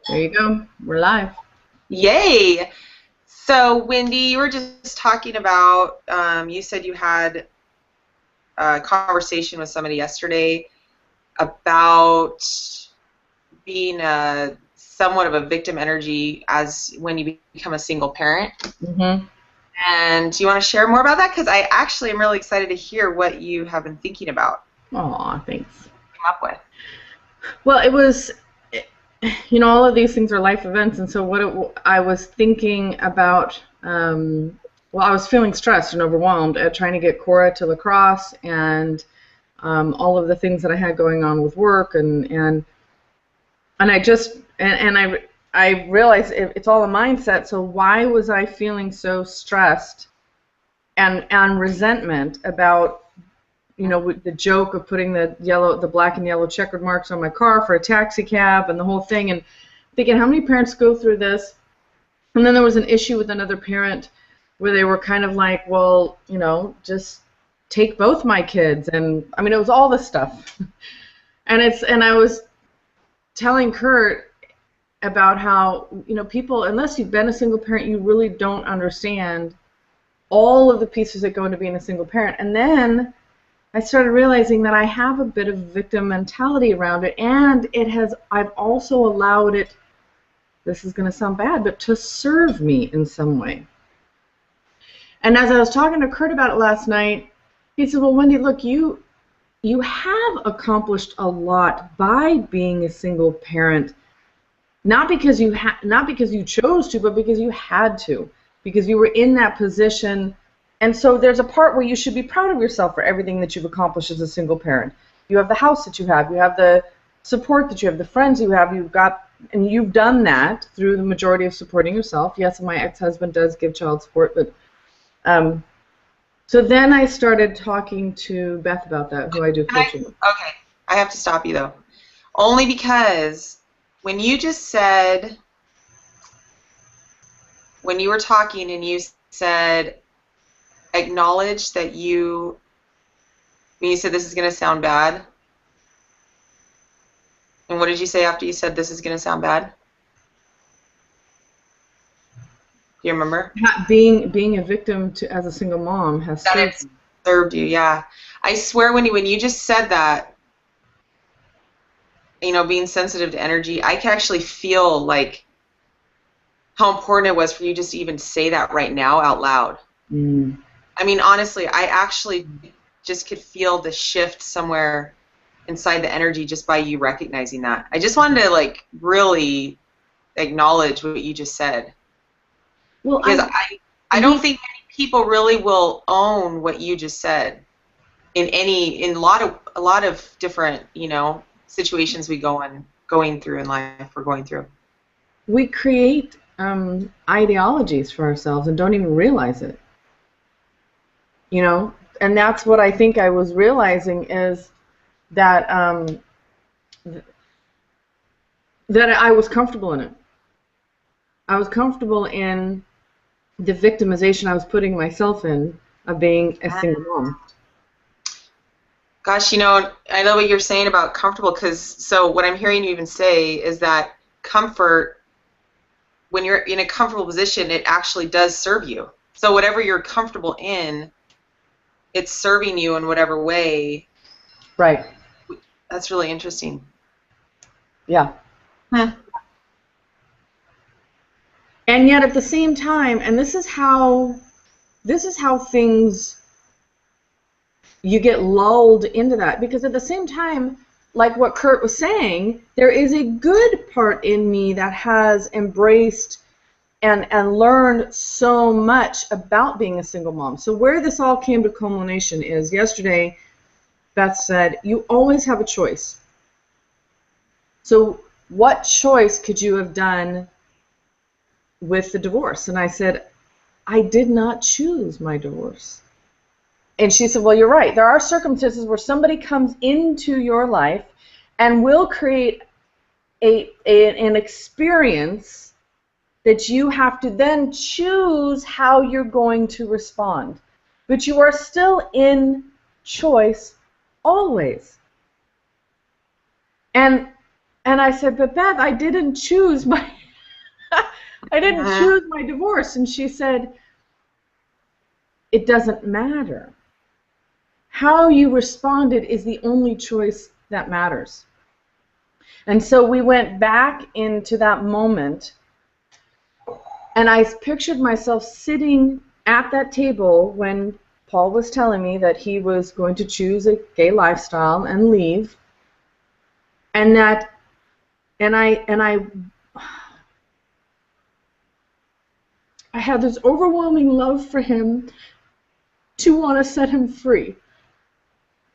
There you go. We're live. Yay! So, Wendy, you were just talking about, you said you had a conversation with somebody yesterday about being somewhat of a victim energy as when you become a single parent. Mm-hmm. And do you want to share more about that? Because I actually am really excited to hear what you have been thinking about, Aw, thanks. come up with. Well, it was, all of these things are life events, and so I was thinking about, I was feeling stressed and overwhelmed at trying to get Cora to lacrosse and all of the things that I had going on with work, and I realized it's all a mindset. So why was I feeling so stressed and resentment about with the joke of putting the black and yellow checkered marks on my car for a taxi cab and the whole thing, and thinking how many parents go through this. And then there was an issue with another parent where they were kind of like, well, just take both my kids, and I mean it was all this stuff. And I was telling Kurt about how people, unless you've been a single parent, you really don't understand all of the pieces that go into being a single parent. And then I started realizing that I have a bit of victim mentality around it, and I've also allowed it, this is going to sound bad, but to serve me in some way. And as I was talking to Kurt about it last night, he said, well, Wendy, look, you have accomplished a lot by being a single parent, not because you chose to, but because you had to, because you were in that position. And so there's a part where you should be proud of yourself for everything that you've accomplished as a single parent. You have the house that you have the support that you have, the friends you have, and you've done that through the majority of supporting yourself. Yes, my ex-husband does give child support, but so then I started talking to Beth about that, who I do coaching with. Okay, I have to stop you though. Only because when you just said, when you were talking and you said, acknowledge that when you said this is going to sound bad, and what did you say after you said this is going to sound bad? Do you remember? Being a victim as a single mom has That it served you, yeah. I swear when you just said that, being sensitive to energy, I can actually feel like how important it was for you just to even say that right now out loud. Mm. I mean, honestly, I actually just could feel the shift somewhere inside the energy just by you recognizing that. I just wanted to really acknowledge what you just said. Well, Because I don't think many people really will own what you just said in a lot of different, situations going through in life we're going through. We create ideologies for ourselves and don't even realize it. And that's what I think I was realizing is that that I was comfortable in it. I was comfortable in the victimization I was putting myself in of being a single mom. Gosh, I love what you're saying about comfortable, so what I'm hearing you even say is that comfort, when you're in a comfortable position, it actually does serve you. So whatever you're comfortable in, it's serving you in whatever way. Right. That's really interesting. Yeah. Huh. And yet at the same time, and this is how things, you get lulled into that, because at the same time, like what Kurt was saying, there is a good part in me that has embraced and learned so much about being a single mom. So where this all came to culmination is yesterday, Beth said, you always have a choice. So what choice could you have done with the divorce? And I said, I did not choose my divorce. And she said, well, you're right. There are circumstances where somebody comes into your life and will create an experience that you have to then choose how you're going to respond. But you are still in choice always. And And I said, but Beth, I didn't choose my I didn't choose my divorce. And she said, it doesn't matter. How you responded is the only choice that matters. And so we went back into that moment, and I pictured myself sitting at that table when Paul was telling me that he was going to choose a gay lifestyle and leave. And I had this overwhelming love for him to want to set him free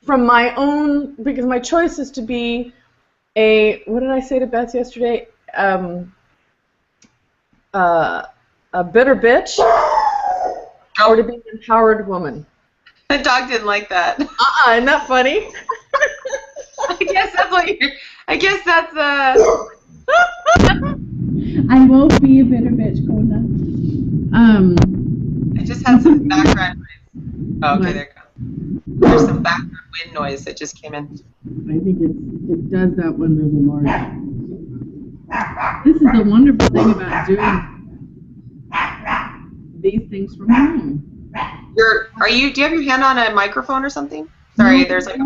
from my own, because my choice is to be what did I say to Beth yesterday? A bitter bitch, or to be an empowered woman. The dog didn't like that. Isn't that funny? I guess that's I won't be a bitter bitch, Kona. I just had some background noise. Oh, okay, there it goes. There's some background wind noise that just came in. I think it does that when there's a large. This is the wonderful thing about doing these things from home. Do you have your hand on a microphone or something? Sorry, there's like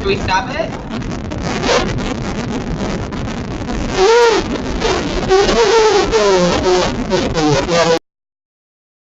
Do we stop it?